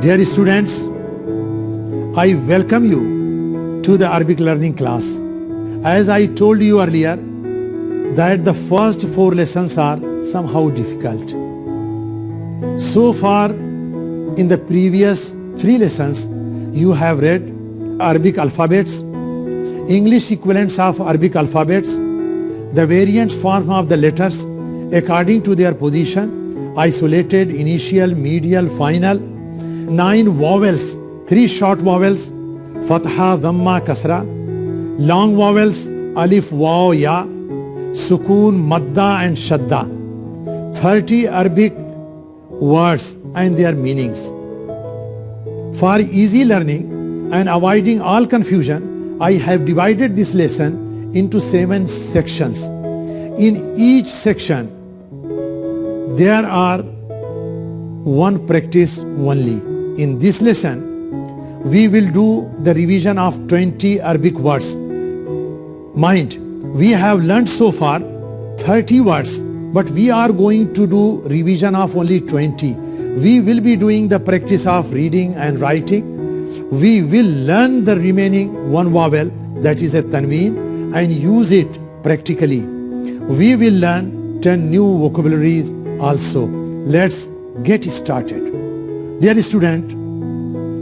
Dear students, I welcome you to the Arabic learning class. As I told you earlier that the first 4 lessons are somehow difficult. So far in the previous 3 lessons you have read Arabic alphabets, English equivalents of Arabic alphabets, the variant form of the letters according to their position, isolated, initial, medial, final, 9 vowels, 3 short vowels, fatha, dhamma, kasra, long vowels, alif, waw, ya, sukoon, madda and shadda, 30 Arabic words and their meanings. For easy learning and avoiding all confusion, I have divided this lesson into 7 sections. In each section, there are 1 practice only. In this lesson, we will do the revision of 20 Arabic words. Mind, we have learnt so far 30 words, but we are going to do revision of only 20. We will be doing the practice of reading and writing. We will learn the remaining 1 vowel, that is a tanween, and use it practically. We will learn 10 new vocabularies also. Let's get started. Dear student,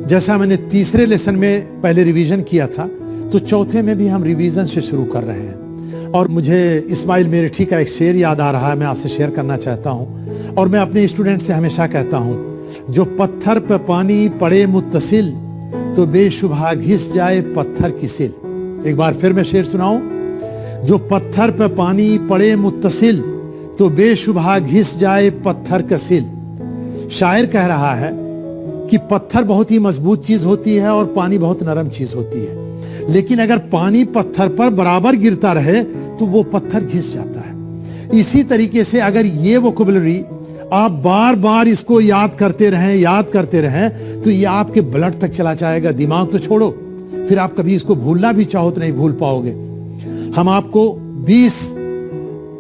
जैसा मैंने तीसरे lesson में पहले revision किया था, तो चौथे में भी हम रिवीजन से शुरू कर रहे हैं। और मुझे इस्माइल मेरठी का एक शेर याद आ रहा है, मैं आपसे शेयर करना चाहता हूँ। और मैं अपने स्टूडेंट से हमेशा कहता हूँ, जो पत्थर पे पानी पड़े मुत्तसिल, तो बेशुबह घिस जाए पत्थर की सिल। एक बार फिर मैं शेर सुनाऊं, जो पत्थर पे पानी पड़े मुत्तसिल, तो बेशुबह घिस जाए पत्थर का सिल। शायर कह रहा है कि पत्थर बहुत ही मजबूत चीज होती है और पानी बहुत नरम चीज होती है, लेकिन अगर पानी पत्थर पर बराबर गिरता रहे तो वो पत्थर घिस जाता है। इसी तरीके से अगर ये वोकैबुलरी आप बार बार इसको याद करते रहें तो ये आपके ब्लड तक चला जाएगा। दिमाग तो छोड़ो, फिर आप कभी इसको भूलना भी चाहो तो नहीं भूल पाओगे। हम आपको 20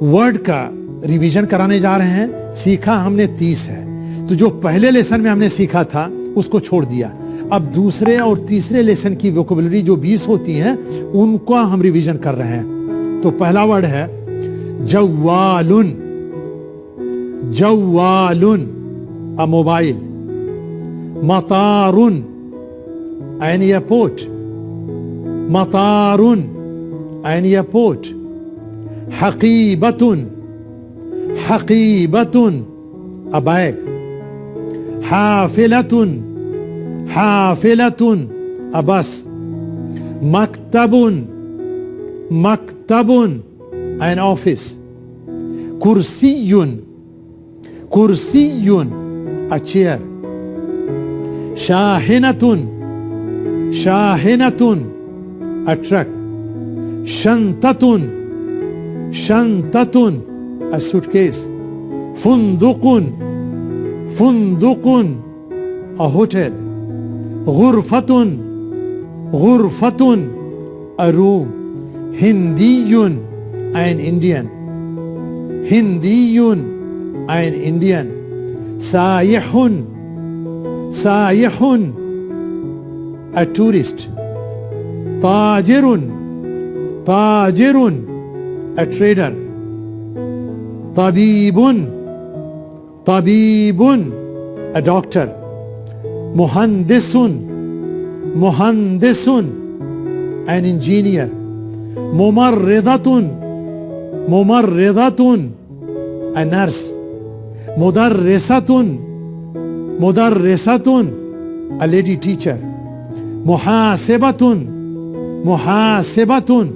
वर्ड का रिवीजन कराने जा रहे हैं। सीखा हमने 30 है, तो जो पहले लेसन में हमने सीखा था उसको छोड़ दिया। अब दूसरे और तीसरे लेसन की वोकैबुलरी जो 20 होती हैं उनका हम रिवीजन कर रहे हैं। तो पहला वर्ड है जव्वालुन। जव्वालुन, अ मोबाइल। मतारुन, एन एयरपोर्ट। मतारुन, एन एयरपोर्ट। हकीबतुन, हकीबतुन, अ बैग। हाफिलतुन, हाफिलतुन, अ बस। मक्तबुन, मक्तबुन, एन ऑफिस। कुर्सियुन, कुर्सियुन, अ चेयर। शाहिनतुन, शाहिनतुन, अ ट्रक। शंततुन, शंततुन, अ सूटकेस। फुंदुकुन, फुंदुकुन, अ होटल। गुरफतुन, गुरफतुन, अ रूम। हिंदीयुन, एन इंडियन। हिंदीयुन, एन इंडियन। सायहुन, सायहुन, अ टूरिस्ट। ताजिरुन, ताजिरुन, अ ट्रेडर। तबीबुन, तबीबुन, अ डॉक्टर। मुहंदिसुन, मुहंदिसुन, एन इंजीनियर। मुमर्रिदतुन, मुमर्रिदतुन, अ नर्स। मुदर्रिसतुन, मुदर्रिसतुन, अ लेडी टीचर। मुहासिबतुन, मुहासिबतुन,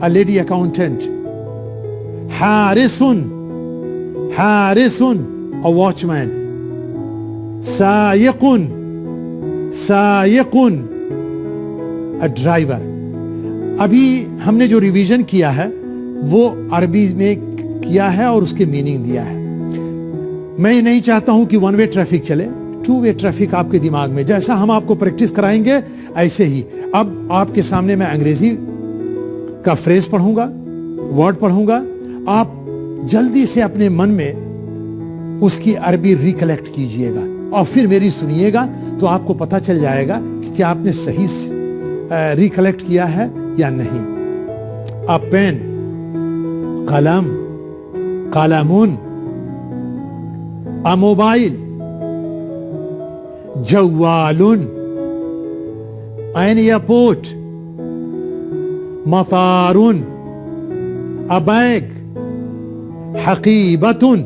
अ लेडी अकाउंटेंट। हारिसुन, हारिसुन, a watchman. सायकुन, सायकुन, a driver. अभी हमने जो रिवीजन किया है वो अरबी में किया है और उसके मीनिंग दिया है। मैं नहीं चाहता हूं कि 1 वे ट्रैफिक चले, 2 वे ट्रैफिक आपके दिमाग में। जैसा हम आपको प्रैक्टिस कराएंगे ऐसे ही। अब आपके सामने मैं अंग्रेजी का फ्रेज पढ़ूंगा, वर्ड पढ़ूंगा, आप जल्दी से अपने मन में उसकी अरबी रिकलेक्ट कीजिएगा। اور پھر میری سنیے گا تو آپ کو پتہ چل جائے گا کہ کیا آپ نے صحیح ریکلیکٹ کیا ہے یا نہیں. ا پین, قلم, قلمون, ا موبائل, جوالون, این ایئرپورٹ, مطارون, ا بیگ, حقیبتون.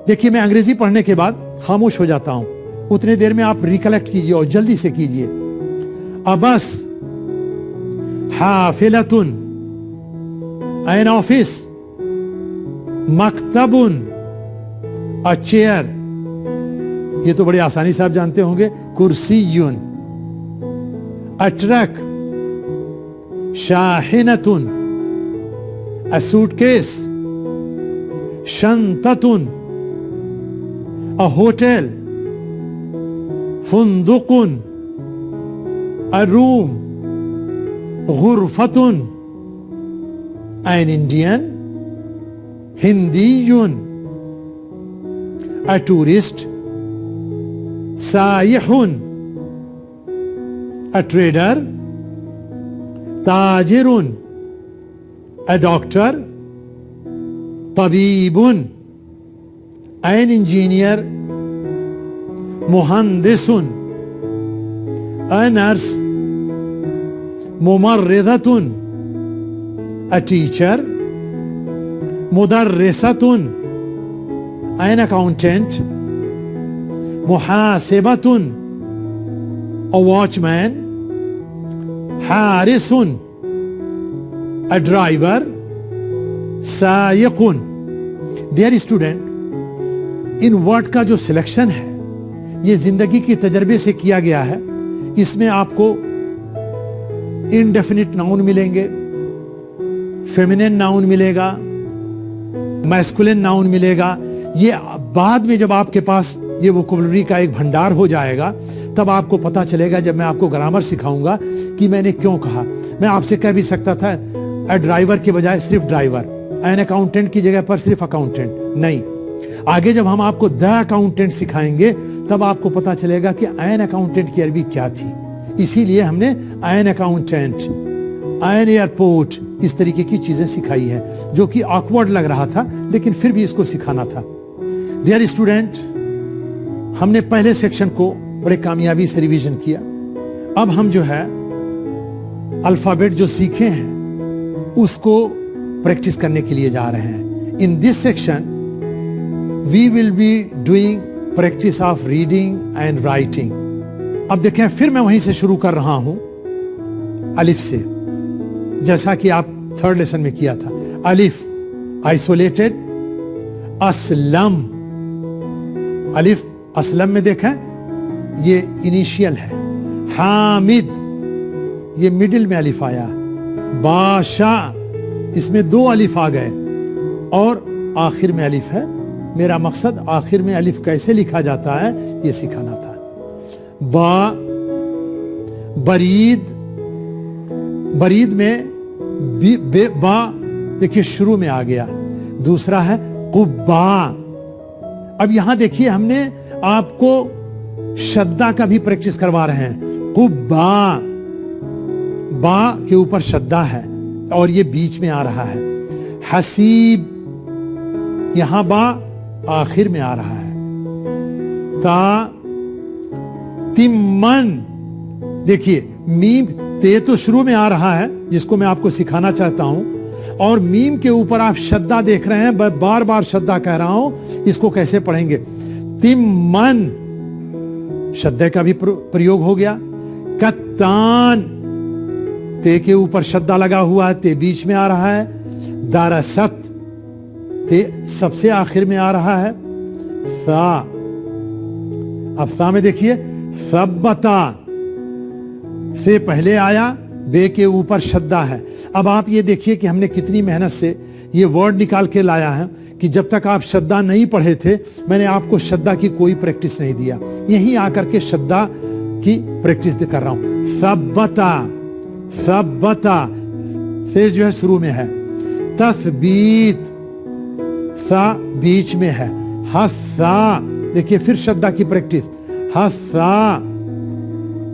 دیکھیے میں انگریزی پڑھنے کے بعد خاموش ہو جاتا ہوں, اتنے دیر میں آپ ریکلیکٹ کیجئے اور جلدی سے کیجئے. ابس, حافلتن, این آفس, مکتبن, ا چیئر. یہ تو بڑی آسانی سے آپ جانتے ہوں گے. کرسیون, ا ٹرک, شاحنتن, ا سوٹ کیس, شنطتن, ا ہوٹل, فندقن, ا روم, غرفتن, این انڈین, ہندیون, ا ٹورسٹ, سائحون, ا ٹریڈر, تاجرون, ا ڈاکٹر, طبیبون, این انجینئر, مہندسون, ا نرس, ممرضتون, ا ٹیچر, مدرستون, این اکاؤنٹنٹ, محاسبتون, ا واچ مین, حارسون, ا ڈرائیور, سائقون. ڈیئر اسٹوڈنٹ, ان ورڈ کا جو سلیکشن ہے یہ زندگی کی تجربے سے کیا گیا ہے. اس میں آپ کو انڈیفینٹ ناؤن ملیں گے, فیمینن ناؤن ملے گا, میسکولن ناؤن ملے گا. یہ بعد میں جب آپ کے پاس یہ ووکیبلری کا ایک بھنڈار ہو جائے گا تب آپ کو پتا چلے گا, جب میں آپ کو گرامر سکھاؤں گا کہ میں نے کیوں کہا. میں آپ سے کہہ بھی سکتا تھا اے ڈرائیور کے بجائے صرف ڈرائیور, این اکاؤنٹنٹ کی جگہ پر صرف اکاؤنٹنٹ نہیں. آگے جب ہم آپ کو دا اکاؤنٹنٹ سکھائیں گے تب آپ کو پتا چلے گا کہ این اکاؤنٹنٹ کی عربی کیا تھی. اسی لیے ہم نے این اکاؤنٹنٹ, این ایئرپورٹ, اس طریقے کی چیزیں سکھائی ہیں جو کہ آکورڈ لگ رہا تھا لیکن پھر بھی اس کو سکھانا تھا. ڈیئر اسٹوڈنٹ, ہم نے پہلے سیکشن کو بڑے کامیابی سے ریویژن کیا. اب ہم جو ہے الفابیٹ جو سیکھے ہیں اس کو پریکٹس کرنے کے لیے جا رہے ہیں. In this section we will be doing practice of reading and writing. اب دیکھیں پھر میں وہیں سے شروع کر رہا ہوں الف سے, جیسا کہ آپ تھرڈ لیسن میں کیا تھا. الف آئسولیٹڈ, اسلم. الف اسلم میں دیکھیں یہ انیشیل ہے. حامد, یہ مڈل میں الف آیا. بادشاہ, اس میں دو الف آ گئے اور آخر میں الف ہے. میرا مقصد آخر میں الف کیسے لکھا جاتا ہے یہ سکھانا تھا. با, برید, برید میں با دیکھیے شروع میں آ گیا. دوسرا ہے قبا. اب یہاں دیکھیے ہم نے آپ کو شدہ کا بھی پریکٹس کروا رہے ہیں. قبا, با کے اوپر شدہ ہے اور یہ بیچ میں آ رہا ہے. حسیب, یہاں با آخر میں آ رہا ہے. تا, تمن, دیکھیے میم تے تو شروع میں آ رہا ہے جس کو میں آپ کو سکھانا چاہتا ہوں, اور میم کے اوپر آپ شدہ دیکھ رہے ہیں. بار بار شدہ کہہ رہا ہوں, اس کو کیسے پڑھیں گے. تمن, شدہ کا بھی پریوگ ہو گیا. کتان, تے کے اوپر شدہ لگا ہوا ہے, تے بیچ میں آ رہا ہے. دارست, تے سب سے آخر میں آ رہا ہے. سا, اب سا میں دیکھیے ثبتا, سے پہلے آیا, بے کے اوپر شدہ ہے. اب آپ یہ دیکھیے کہ ہم نے کتنی محنت سے یہ ورڈ نکال کے لایا ہے کہ جب تک آپ شدہ نہیں پڑھے تھے میں نے آپ کو شدہ کی کوئی پریکٹس نہیں دیا. یہیں آ کر کے شدہ کی پریکٹس کر رہا ہوں. ثبتا, ثبتا سے جو ہے شروع میں ہے. تثبیت, سا بیچ میں ہے. حسا, دیکھیے پھر شدہ کی پریکٹس. हसा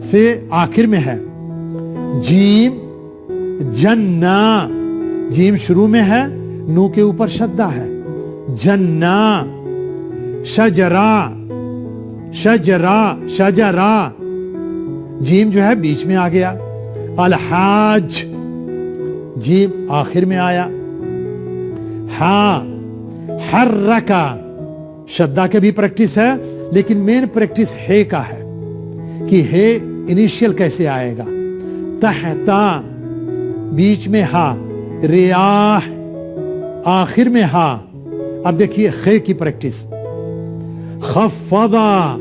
से आखिर में है, जीम जन्ना, जीम शुरू में है, नू के ऊपर शद्दा है, जन्ना, शजरा शजरा शजरा, जीम जो है बीच में आ गया, अलहाज जीम आखिर में आया, हा हर्रका, शद्दा के भी प्रैक्टिस है लेकिन मेन प्रैक्टिस है का है कि है इनिशियल कैसे आएगा, तहता बीच में हा, रियाह आखिर में हा। अब देखिए खे की प्रैक्टिस, खफ़दा,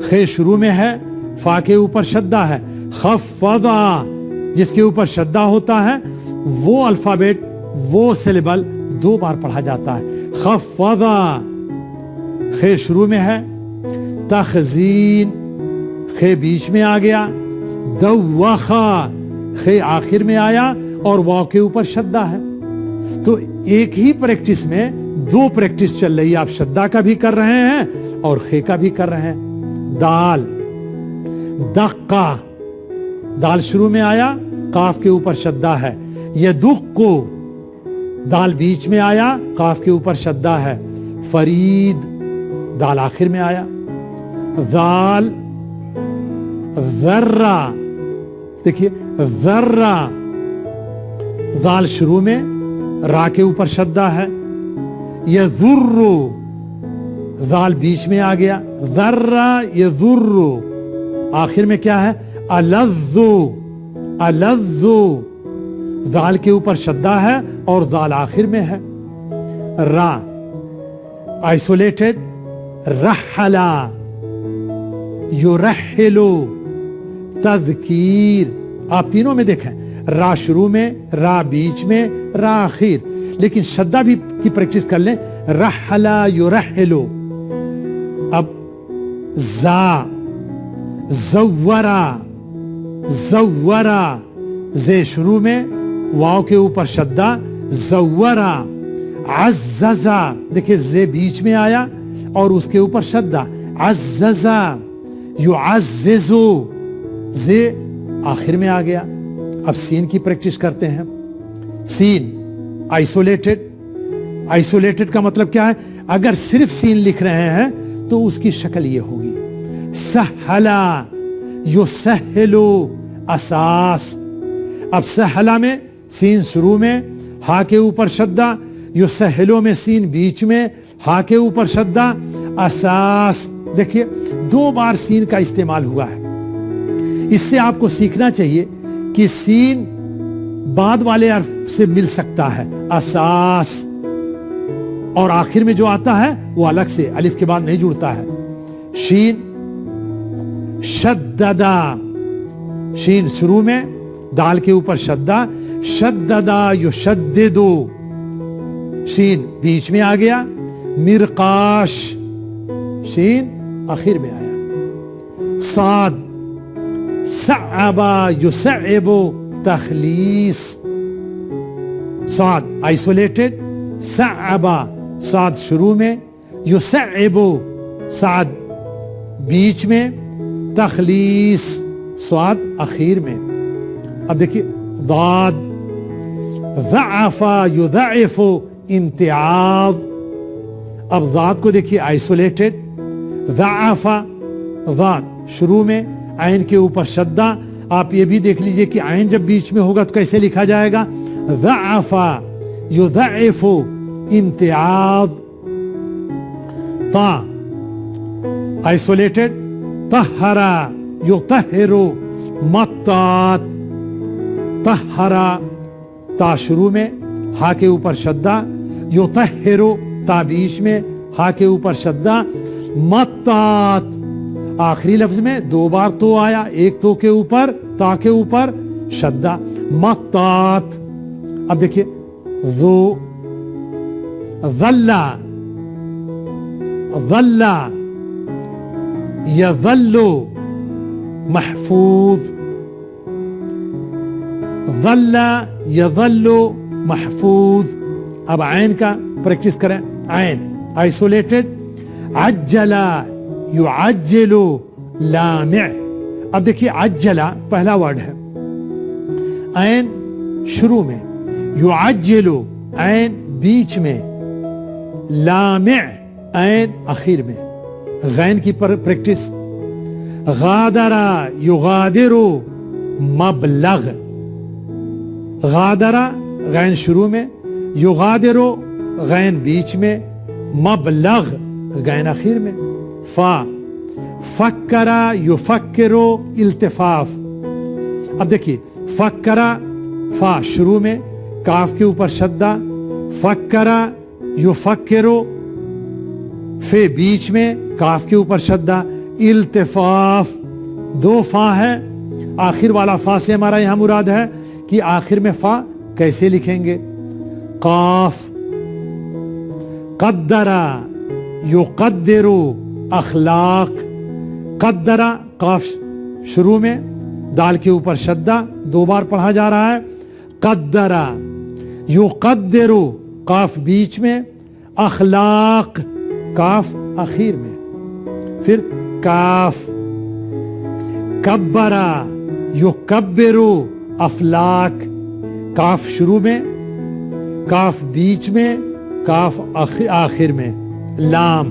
खे शुरू में है, फा के ऊपर शद्दा है, खफ़दा जिसके ऊपर शद्दा होता है वो अल्फाबेट वो सिलेबल 2 बार पढ़ा जाता है, खफ़दा खे शुरू में है, तखजीन खे बीच में आ गया, दव्वखा खे आखिर में आया और वाव के ऊपर शद्दा है। तो एक ही प्रैक्टिस में 2 प्रैक्टिस चल रही है, आप शद्दा का भी कर रहे हैं और खे का भी कर रहे हैं। दाल दक्का, दाल शुरू में आया, काफ के ऊपर शद्दा है, यदुक्कु दाल बीच में आया, काफ के ऊपर शद्दा है, फरीद दाल आखिर में आया, दाल ज़र्रा, देखिए ज़र्रा दाल शुरू में, रा के ऊपर शद्दा है, यज़ुर्रु दाल बीच में आ गया, ज़र्रा यज़ुर्रु आखिर में क्या है, अलज़्ज़ु अलज़्ज़ु दाल के ऊपर शद्दा है और दाल आखिर में है, रा आइसोलेटेड, रहला युरहिलु, तज़कीर आप तीनों में देखें, रा शुरू में, रा बीच में, रा आखिर, लेकिन शद्दा भी की प्रैक्टिस कर लें, रहला युरहिलु। अब जा ज़व्वरा ज़व्वरा, जे शुरू में, वाव के ऊपर शद्दा, ज़व्वरा, अज़्ज़ज़ा देखिए जे बीच में आया और उसके ऊपर शद्दा, अज़्ज़ज़ा, युअज़्ज़िज़ु जे आखिर में आ गया। अब सीन की प्रैक्टिस करते हैं, सीन आइसोलेटेड, आइसोलेटेड का मतलब क्या है, अगर सिर्फ सीन लिख रहे हैं तो उसकी शक्ल ये होगी, सहला युसहिलु असास। अब सहला में सीन शुरू में, हा के ऊपर शद्दा, युसहिलु में सीन बीच में, हा के ऊपर शद्दा, असास देखिए 2 बार सीन का इस्तेमाल हुआ है। इससे आपको सीखना चाहिए कि सीन बाद वाले हर्फ से मिल सकता है, असास, और आखिर में जो आता है वो अलग से अलिफ के बाद नहीं जुड़ता है। शीन शद्ददा, शीन शुरू में, दाल के ऊपर शद्दा, शद्ददा युशद्दिदु, शीन बीच में आ गया, मिरकाश शीन आखिर में आया, साद सअबा युसअबु तखलीस, साद आइसोलेटेड, सअबा साद शुरू में, युसअबु साद बीच में, तखलीस स्वाद आखिर में। अब देखिए दाद ज़अफ़ा युज़अफ़ु इम्तियाज़, अब दाद को देखिए आइसोलेटेड, ज़अफ़ा दाद शुरू में, आइन के ऊपर शद्दा। आप ये भी देख लीजिए कि आइन जब बीच में होगा तो कैसे लिखा जाएगा, ज़अफ़ा युज़अफ़ु इम्तियाज़। ता आइसोलेटेड, तहरा युतहिरु मत्तात, तहरा ता शुरू में, हा के ऊपर शद्दा, युतहिरु ता बीच में, हा के ऊपर शद्दा, मत्तात आखिरी लफ्ज में 2 बार तो आया, एक तो के ऊपर, ता के ऊपर शद्दा, मत्तात। अब देखिए ज़ो ज़ल्ला ज़ल्ला यज़ल्लु महफूज, ज़ल्ला यज़ल्लु महफूज। अब आइन का प्रैक्टिस करें, आइन आइसोलेटेड, अज्जला युअज्जिलु लामिअ. अब देखिए अज्जला पहला वर्ड है, ऐन शुरू में, युअज्जिलु ऐन बीच में, लामिअ ऐन आखिर में. गैन की प्रैक्टिस. गादरा युगादिरु मबलग. गादरा गैन शुरू में, युगादिरु गैन बीच में, मबलग गैन आखिर में. फा फक्करा युफक्किरु इल्तिफाफ. अब देखिए फक्करा फा शुरू में, काफ के ऊपर शद्दा, फक्करा युफक्किरु फे बीच में, काफ के ऊपर शद्दा, इल्तिफाफ दो फा है. आखिर वाला फा से हमारा यहां मुराद है कि आखिर में फा कैसे लिखेंगे. काफ. कद्दरा युकद्दिरु अखलाक. कद्दरा काफ शुरू में, दाल के ऊपर शद्दा, दो बार पढ़ा जा रहा है. कद्दरा युकद्दिरु काफ बीच में, अखलाक काफ आखिर में. फिर काफ. कब्बरा युकब्बिरु अफलाक. काफ शुरू में, काफ बीच में, काफ आखिर में. लाम.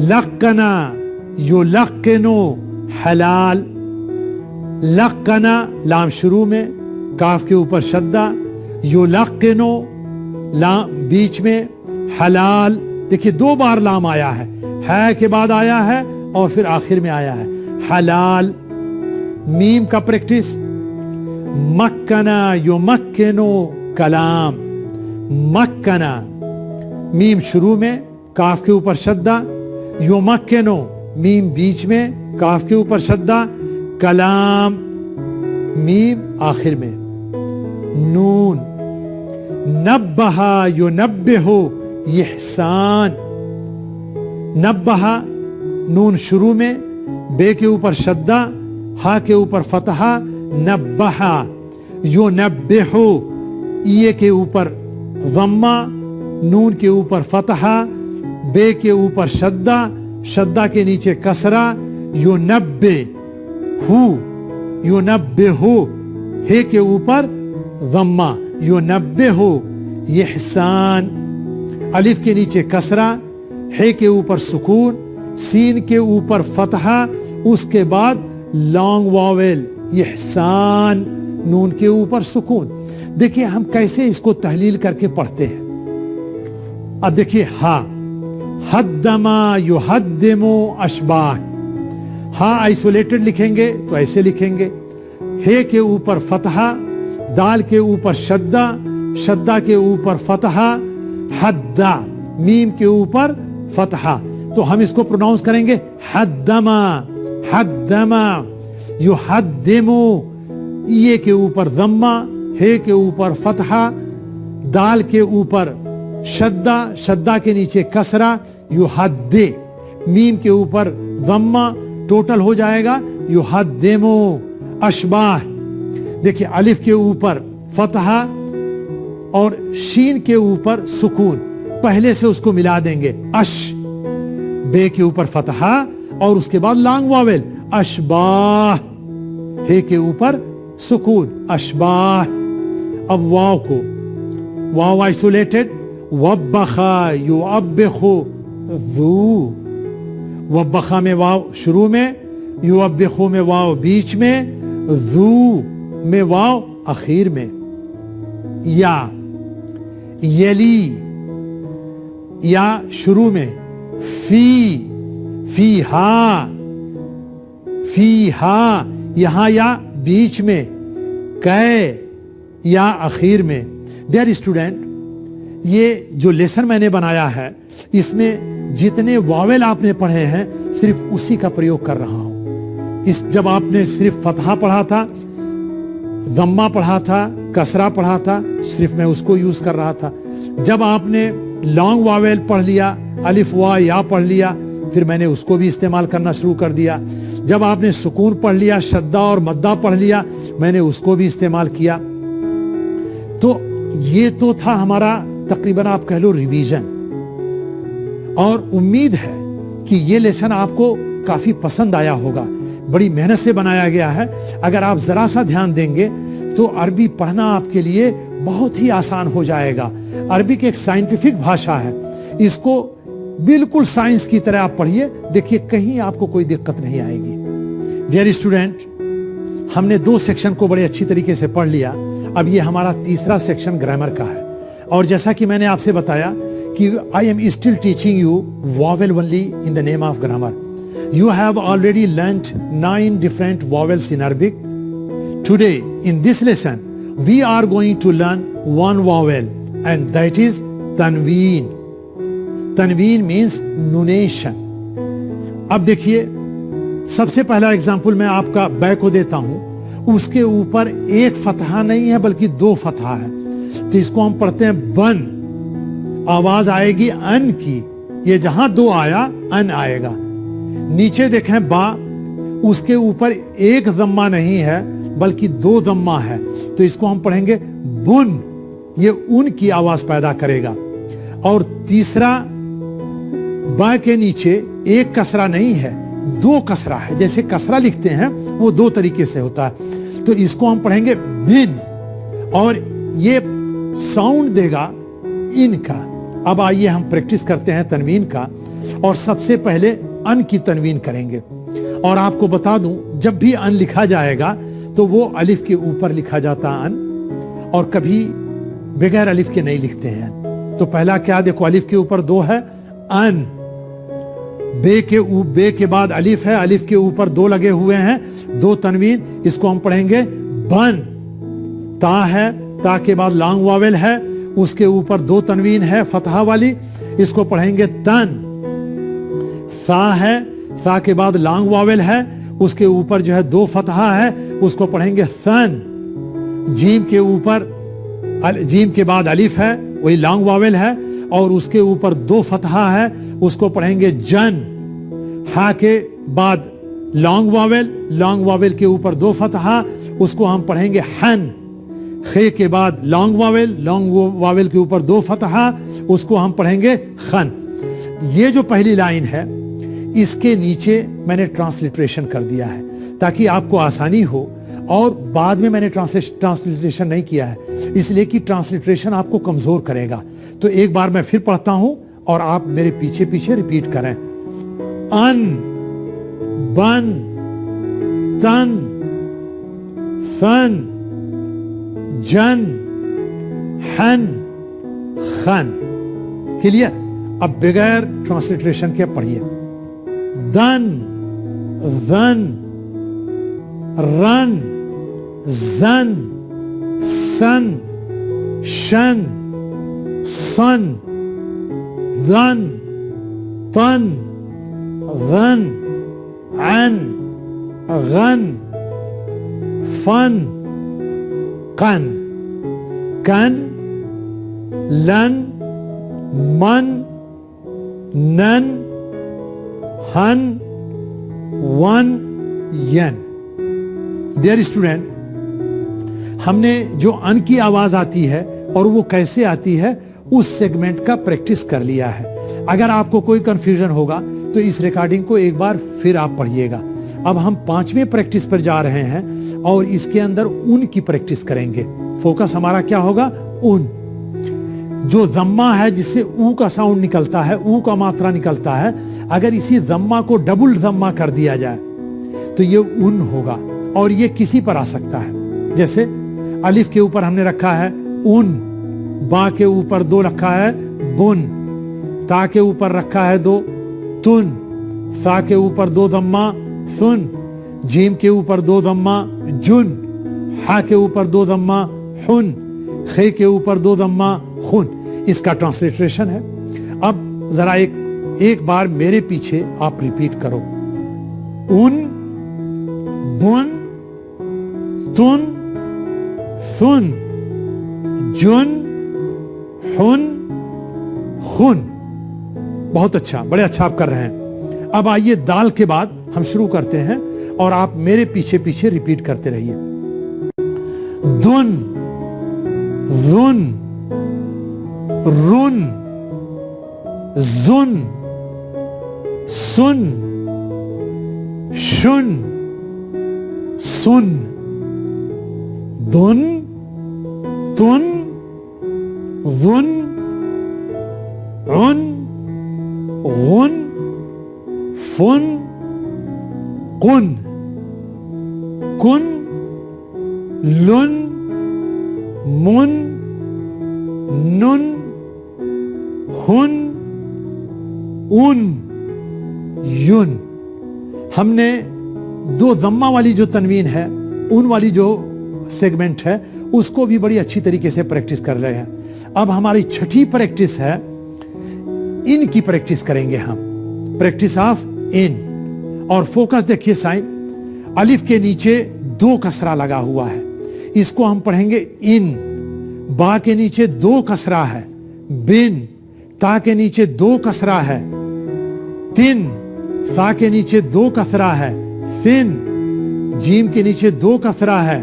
लक्कना युलक्किनु हलाल. लक्कना लाम शुरू में, काफ के ऊपर शद्दा, युलक्किनु लाम बीच में, हलाल. देखिए दो बार लाम आया है के बाद आया है और फिर आखिर में आया है. हलाल. मीम का प्रैक्टिस. मक्कना युमक्किनु कलाम. मक्कना मीम शुरू में, काफ के ऊपर शद्दा, युमक्किनु मीम बीच में, काफ के ऊपर शद्दा, कलाम मीम आखिर में. नून. नब्बहा युनब्बिहु इहसान. नब्बहा नून शुरू में, बे के ऊपर शद्दा, हा के ऊपर फतहा, नब्बहा. युनब्बिहु ये के ऊपर ज़म्मा, नून के ऊपर फतहा, बे के ऊपर शद्दा, शद्दा के नीचे कसरा, युनब्बिहु. युनब्बिहु हे के ऊपर ज़म्मा, युनब्बिहु इहसान. अलिफ के नीचे कसरा, हे के ऊपर सुकून, सीन के ऊपर फतहा, उसके बाद लॉन्ग वावेल इहसान, नून के ऊपर सुकून. देखिए हम कैसे इसको तहलील करके पढ़ते हैं. अब देखिए हा. हद्दमा युहद्दिमु अशबाक. हा आइसोलेटेड लिखेंगे तो ऐसे लिखेंगे, हे के ऊपर फतहा, दाल के ऊपर शद्दा, शद्दा के ऊपर फतहा, हद्दा मीम के ऊपर फतहा. तो हम इसको प्रोनाउंस करेंगे हद्दमा. हद्दमा. युहद्दिमु ये के ऊपर ज़म्मा, हे के ऊपर फतहा, दाल के ऊपर शद्दा, शद्दा के नीचे कसरा, युहद्दे मीम के ऊपर ज़म्मा, टोटल हो जाएगा युहद्दिमु. अशबाह. देखिए अलिफ के ऊपर फतहा और शीन के ऊपर सुकून, पहले से उसको मिला देंगे. अश. बे के ऊपर फतहा और उसके बाद लॉन्ग वावेल, अशबाह. हे के ऊपर सुकून, अशबाह. अब वाव को, वाव आइसोलेटेड. वब्बखा युअब्बिखु ज़ू. वब्बखा में वाव शुरू में, युअब्बिखु में वाव बीच में, ज़ू में वाव आखिर में. या. यली या शुरू में, फी. फीहा. फीहा यहां या बीच में, कै या आखिर में. डियर स्टूडेंट, ये जो लेसन मैंने बनाया है इसमें जितने वावेल आपने पढ़े हैं सिर्फ उसी का प्रयोग कर रहा हूं. जब आपने सिर्फ फतहा पढ़ा था, दम्मा पढ़ा था, कसरा पढ़ा था, सिर्फ मैं उसको यूज कर रहा था. जब आपने लॉन्ग वावेल पढ़ लिया, अलिफ वा या पढ़ लिया, फिर मैंने उसको भी इस्तेमाल करना शुरू कर दिया. जब आपने सुकून पढ़ लिया, शद्दा और मद्दा पढ़ लिया, मैंने उसको भी इस्तेमाल किया. तो ये तो था हमारा तकरीबन आप कह लो रिवीजन. और उम्मीद है कि ये लेसन आपको काफी पसंद आया होगा। बड़ी मेहनत से बनाया गया है। अगर आप जरा सा ध्यान देंगे तो अरबी पढ़ना आपके लिए बहुत ही आसान हो जाएगा। अरबिक एक साइंटिफिक भाषा है, इसको बिल्कुल साइंस की तरह आप पढ़िए, देखिए कहीं आपको कोई दिक्कत नहीं आएगी। डियर स्टूडेंट, हमने 2 सेक्शन को बड़े अच्छी तरीके से पढ़ लिया। अब ये हमारा तीसरा सेक्शन ग्रामर का है। और जैसा कि मैंने आपसे बताया कि I am still teaching you vowel only in the name of grammar. You have already learnt 9 different vowels in Arabic. Today, in this lesson, we are going to learn one vowel, and that is tanween. Tanween means nunation. अब देखिए, सबसे पहला example मैं आपका बै को देता हूं। उसके ऊपर एक फतहा नहीं है बल्कि 2 फतहा है, तो इसको हम पढ़ते हैं बन। आवाज आएगी अन की, ये जहां 2 आया अन आएगा। नीचे देखें बा, उसके ऊपर एक जम्मा नहीं है बल्कि 2 जम्मा है, तो इसको हम पढ़ेंगे बुन। ये उन की आवाज पैदा करेगा। और तीसरा बा के नीचे एक कसरा नहीं है, 2 कसरा है। जैसे कसरा लिखते हैं वो 2 तरीके से होता है, तो इसको हम पढ़ेंगे बिन, और ये साउंड देगा इनका। अब आइए हम प्रैक्टिस करते हैं तनवीन का। और सबसे पहले अन की तनवीन करेंगे। और आपको बता दूं, जब भी अन लिखा जाएगा तो वो अलिफ के ऊपर लिखा जाता अन, और कभी बगैर अलिफ के नहीं लिखते हैं। तो पहला क्या, देखो अलिफ के ऊपर 2 है अन, बे के बाद अलिफ है, अलिफ के ऊपर 2 लगे हुए हैं, 2 तनवीन, इसको हम पढ़ेंगे बन। ता है, ता के बाद लॉन्ग वावेल है, उसके ऊपर 2 तनवीन है फतहा वाली, इसको पढ़ेंगे तन। सा है, सा के बाद लॉन्ग वावेल है, उसके ऊपर जो है 2 फतहा है, उसको पढ़ेंगे सन। जीम के ऊपर, जीम के बाद अलिफ है, वही लॉन्ग वावेल है, और उसके ऊपर 2 फतहा है, उसको पढ़ेंगे जन। हा के बाद लॉन्ग वावेल, लॉन्ग वावेल के ऊपर 2 फतहा, उसको हम पढ़ेंगे हन। खे के बाद लॉन्ग वावेल, लॉन्ग वावेल के ऊपर 2 फतहा, उसको हम पढ़ेंगे खन। ये जो पहली लाइन है, इसके नीचे मैंने ट्रांसलिटरेशन कर दिया है ताकि आपको आसानी हो, और बाद में मैंने ट्रांसलिटरेशन नहीं किया है इसलिए कि ट्रांसलिटरेशन आपको कमजोर करेगा। तो एक बार मैं फिर पढ़ता हूं और आप मेरे पीछे पीछे रिपीट करें। अन, बन, तन, सन, जन, हन, खन। क्लियर? अब बगैर ट्रांसलिटरेशन के पढ़िए। दन, ज़न, रन, जन, सन, शन, सन, दन, तन, गन, अन, गन, फन, कन, कन, लन, मन, नन, हन, वन, यन। डियर स्टूडेंट, हमने जो अन की आवाज आती है और वो कैसे आती है उस सेगमेंट का प्रैक्टिस कर लिया है। अगर आपको कोई कंफ्यूजन होगा तो इस रिकॉर्डिंग को एक बार फिर आप पढ़िएगा। अब हम 5वें प्रैक्टिस पर जा रहे हैं और इसके अंदर उन की प्रैक्टिस करेंगे। फोकस हमारा क्या होगा? उन। जो जम्मा है जिससे ऊ का साउंड निकलता है, ऊ का मात्रा निकलता है, अगर इसी जम्मा को डबल जम्मा कर दिया जाए तो ये उन होगा, और ये किसी पर आ सकता है। जैसे अलिफ के ऊपर हमने रखा है उन, बा के ऊपर 2 रखा है बुन, ता के ऊपर रखा है 2 तुन, सा के ऊपर 2 जम्मा सुन, जीम के ऊपर 2 जम्मा जुन, हा के ऊपर 2 जम्मा हुन, खे के ऊपर 2 जम्मा खुन। इसका ट्रांसलिटरेशन है। अब जरा एक बार मेरे पीछे आप रिपीट करो। उन, बुन, तुन, सुन, जुन, हुन, खुन। बहुत अच्छा, बड़े अच्छा आप कर रहे हैं। अब आइए दाल के बाद हम शुरू करते हैं और आप मेरे पीछे पीछे रिपीट करते रहिए। दुन, जुन, रुन, जुन, सुन, शुन, सुन, दुन, तुन, वुन, उन, गुन, फुन, कुन, कुन, लुन, मुन, नुन, हुन, उन, युन। हमने दो ज़म्मा वाली जो तनवीन है, उन वाली जो सेगमेंट है, उसको भी बड़ी अच्छी तरीके से प्रैक्टिस कर रहे हैं। अब हमारी छठी प्रैक्टिस है, इन की प्रैक्टिस करेंगे हम, प्रैक्टिस ऑफ इन। और फोकस देखिए साइन, अलिफ के नीचे दो कसरा लगा हुआ है, इसको हम पढ़ेंगे इन। बा के नीचे दो कसरा है, बिन। ता के नीचे दो कसरा है, तिन। सा के नीचे दो कसरा है, सिन। जीम के नीचे दो कसरा है,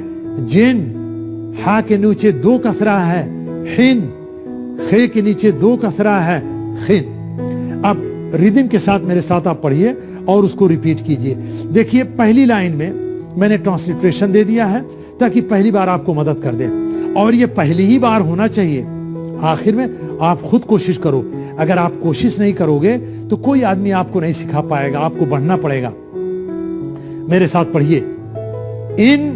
जिन। हा के नीचे दो कसरा है, हिन। खे के नीचे दो कसरा है, खिन। अब रिदम के साथ मेरे साथ आप पढ़िए और उसको रिपीट कीजिए। देखिए पहली लाइन में मैंने ट्रांसलिट्रेशन दे दिया है ताकि पहली बार आपको मदद कर दे, और ये पहली ही बार होना चाहिए। आखिर में आप खुद कोशिश करो, अगर आप कोशिश नहीं करोगे तो कोई आदमी आपको नहीं सिखा पाएगा, आपको बढ़ना पड़ेगा। मेरे साथ पढ़िए, इन,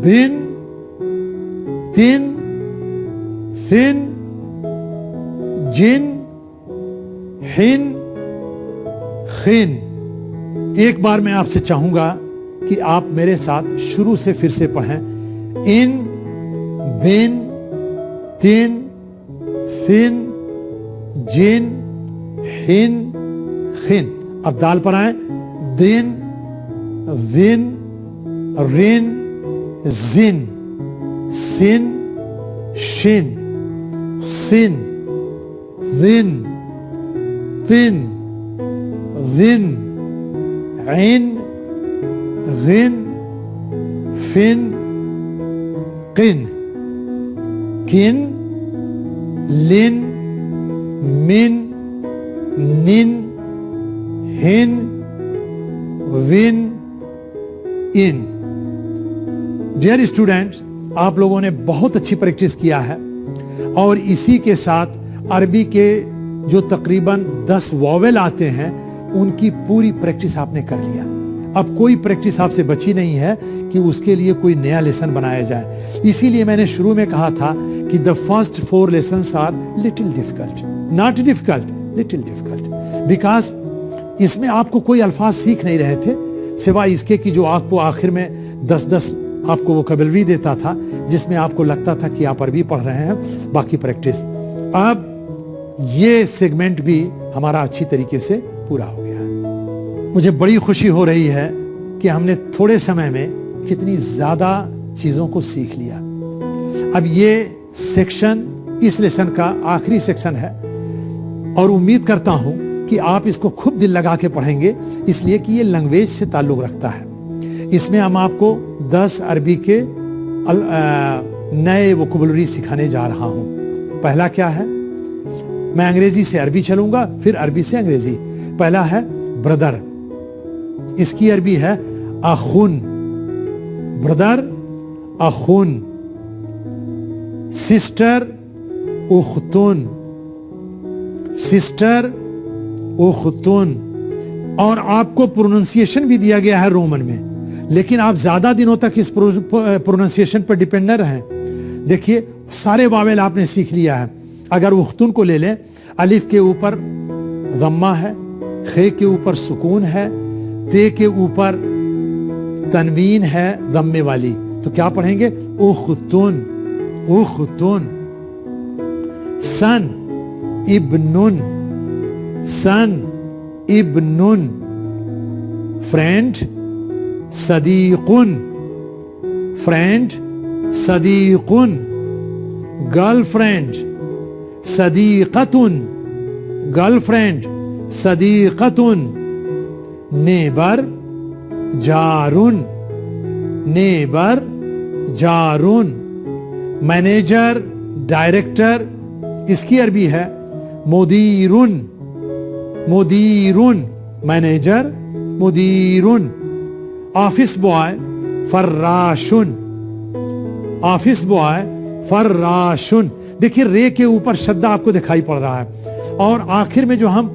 बिन, तिन, सिन, जिन, हिन, खिन। एक बार मैं आपसे चाहूंगा कि आप मेरे साथ शुरू से फिर से पढ़ें, इन, बिन, तिन, सिन, जिन, हिन, खिन। अब दाल पर आए, दिन, जिन, रिन, जिन, सिन, शिन, सिन, जिन, तिन, जिन, इन, गिन, फिन, किन, किन, लिन, मिन, निन, हिन, विन, इन। डियर स्टूडेंट्स, आप लोगों ने बहुत अच्छी प्रैक्टिस किया है और इसी के साथ अरबी के जो तकरीबन 10 वॉवेल आते हैं उनकी पूरी प्रैक्टिस आपने कर लिया। अब कोई प्रैक्टिस आपसे बची नहीं है कि उसके लिए कोई नया लेसन बनाया जाए। इसीलिए मैंने शुरू में कहा था कि the first 4 lessons are little difficult, not difficult, little difficult, because इसमें आपको कोई अल्फाज सीख नहीं रहे थे सिवाय इसके कि जो आपको आखिर में 10-10 आपको वोकैबुलरी देता था, जिसमें आपको लगता था कि आप अरबी पढ़ रहे हैं, बाकी प्रैक्टिस। अब ये सेगमेंट भी हमारा अच्छी तरीके से पूरा हो गया है। मुझे बड़ी खुशी हो रही है कि हमने थोड़े समय में कितनी ज़्यादा चीज़ों को सीख लिया। अब ये सेक्शन इस लेसन का आखिरी सेक्शन है और उम्मीद करता हूँ कि आप इसको खूब दिल लगा के पढ़ेंगे, इसलिए कि ये लैंग्वेज से ताल्लुक़ रखता है। इसमें हम आपको 10 अरबी के नए वोकैबुलरी सिखाने जा रहा हूँ। पहला क्या है, मैं अंग्रेजी से अरबी चलूंगा, फिर अरबी से अंग्रेजी। पहला है ब्रदर, इसकी अरबी है अखुन, ब्रदर अखुन। सिस्टर उख्तुन, सिस्टर उख्तुन। और आपको प्रोनाउंसिएशन भी दिया गया है रोमन में, लेकिन आप ज्यादा दिनों तक इस प्रोनाउंसिएशन पर डिपेंड न रहें। देखिए सारे वावेल आपने सीख लिया है। अगर उख्तुन को ले लें, अलिफ के ऊपर ज़म्मा है, खे के ऊपर सुकून है, ते के ऊपर तनवीन है ज़म्मे वाली, तो क्या पढ़ेंगे, उख्तुन, उख्तुन। सन इब्नुन, सन इब्नुन। फ्रेंड सदीकुन, फ्रेंड सदीकुन। गर्लफ्रेंड सदीकतुन, गर्लफ्रेंड सदीकतुन। नेबर जारुन, नेबर जारुन। मैनेजर डायरेक्टर, इसकी अरबी है मुदीरुन, मुदीरुन मैनेजर, मुदीरुन। ऑफिस बॉय फर्राशुन, ऑफिस बॉय फर्राशुन। देखिए रे के ऊपर शब्द आपको दिखाई पड़ रहा है और आखिर में जो हम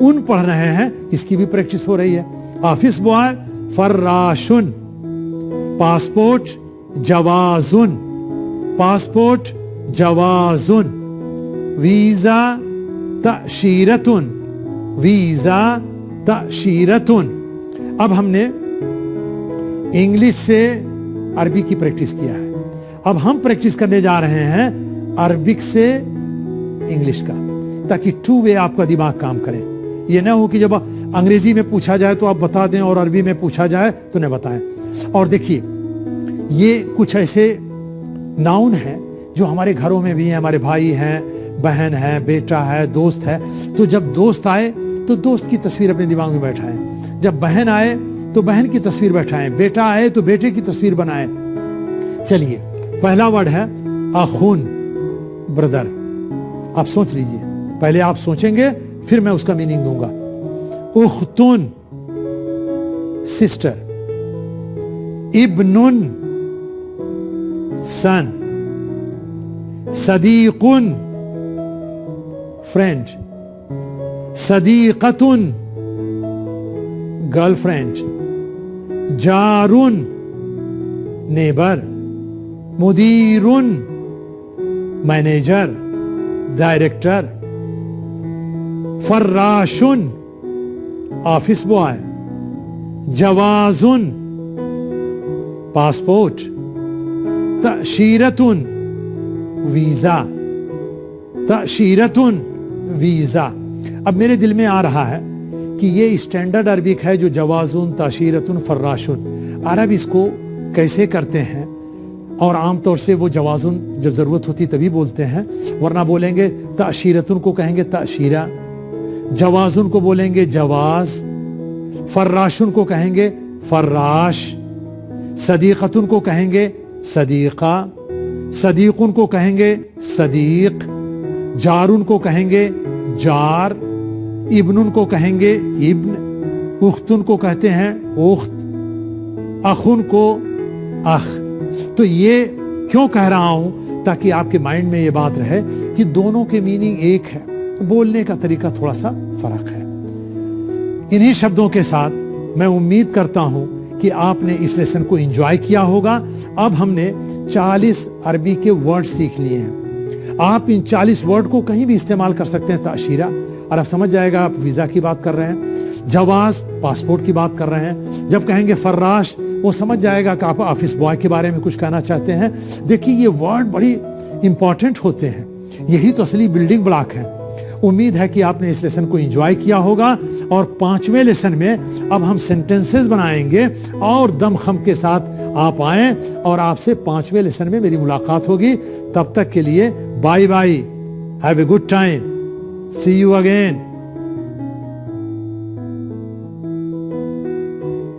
उन पढ़ रहे हैं इसकी भी प्रैक्टिस हो रही है। ऑफिस बॉय फर्राशुन। पासपोर्ट जवाजुन, पासपोर्ट जवाजुन। वीजा तशीरतुन, वीजा तशीरतुन। अब हमने इंग्लिश से अरबी की प्रैक्टिस किया है, अब हम प्रैक्टिस करने जा रहे हैं अरबिक से इंग्लिश का, ताकि टू वे आपका दिमाग काम करे। ये ना हो कि जब अंग्रेजी में पूछा जाए तो आप बता दें और अरबी में पूछा जाए तो न बताएं। और देखिए ये कुछ ऐसे नाउन हैं जो हमारे घरों में भी हैं, हमारे भाई हैं, बहन है, बेटा है, दोस्त है। तो जब दोस्त आए तो दोस्त की तस्वीर अपने दिमाग में बैठाएं, जब बहन आए तो बहन की तस्वीर बैठाएं, बेटा आए तो बेटे की तस्वीर बनाएं। चलिए पहला वर्ड है अखून, ब्रदर। आप सोच लीजिए, पहले आप सोचेंगे फिर मैं उसका मीनिंग दूंगा। उख्तुन सिस्टर, इब्नुन सन, सदीकुन फ्रेंड, सदीकतुन गर्लफ्रेंड, जारुन नेबर, मुदीरुन मैनेजर डायरेक्टर, फर्राशुन ऑफिस बॉय, जवाजुन पासपोर्ट, तशीरतुन वीजा, तशीरतुन वीजा। अब मेरे दिल में आ रहा है कि ये स्टैंडर्ड अरबिक है जो जवाजुन, तशीरतुन, फर्राशुन। अरब इसको कैसे करते हैं और आमतौर से वो जवाजुन जब ज़रूरत होती तभी बोलते हैं, वरना बोलेंगे तशीरतुन को कहेंगे तशीरा, जवाजुन को बोलेंगे जवाज, फर्राशुन को कहेंगे फर्राश, सदीक़तुन को कहेंगे सदीक़ा, सदीक़ुन को कहेंगे सदीक़, जारुन को कहेंगे जार, इब्नुन को कहेंगे इब्न, उख्तुन को कहते हैं उख्त, अखुन को अख। तो ये क्यों कह रहा हूं, ताकि आपके माइंड में ये बात रहे कि दोनों के मीनिंग एक है, बोलने का तरीका थोड़ा सा फर्क है। इन्हीं शब्दों के साथ मैं उम्मीद करता हूं कि आपने इस लेसन को एंजॉय किया होगा। अब हमने 40 अरबी के वर्ड सीख लिए हैं। आप इन 40 वर्ड को कहीं भी इस्तेमाल कर सकते हैं। ताशीरा और आप समझ जाएगा आप वीज़ा की बात कर रहे हैं, जवाज पासपोर्ट की बात कर रहे हैं, जब कहेंगे फर्राश वो समझ जाएगा कि आप ऑफिस बॉय के बारे में कुछ कहना चाहते हैं। देखिए ये वर्ड बड़ी इंपॉर्टेंट होते हैं, यही तो असली बिल्डिंग ब्लॉक है। उम्मीद है कि आपने इस लेसन को एंजॉय किया होगा और 5वें लेसन में अब हम सेंटेंसेस बनाएंगे और दमखम के साथ आप आएं और आपसे 5वें लेसन में मेरी मुलाकात होगी। तब तक के लिए bye bye, have a good time, see you again.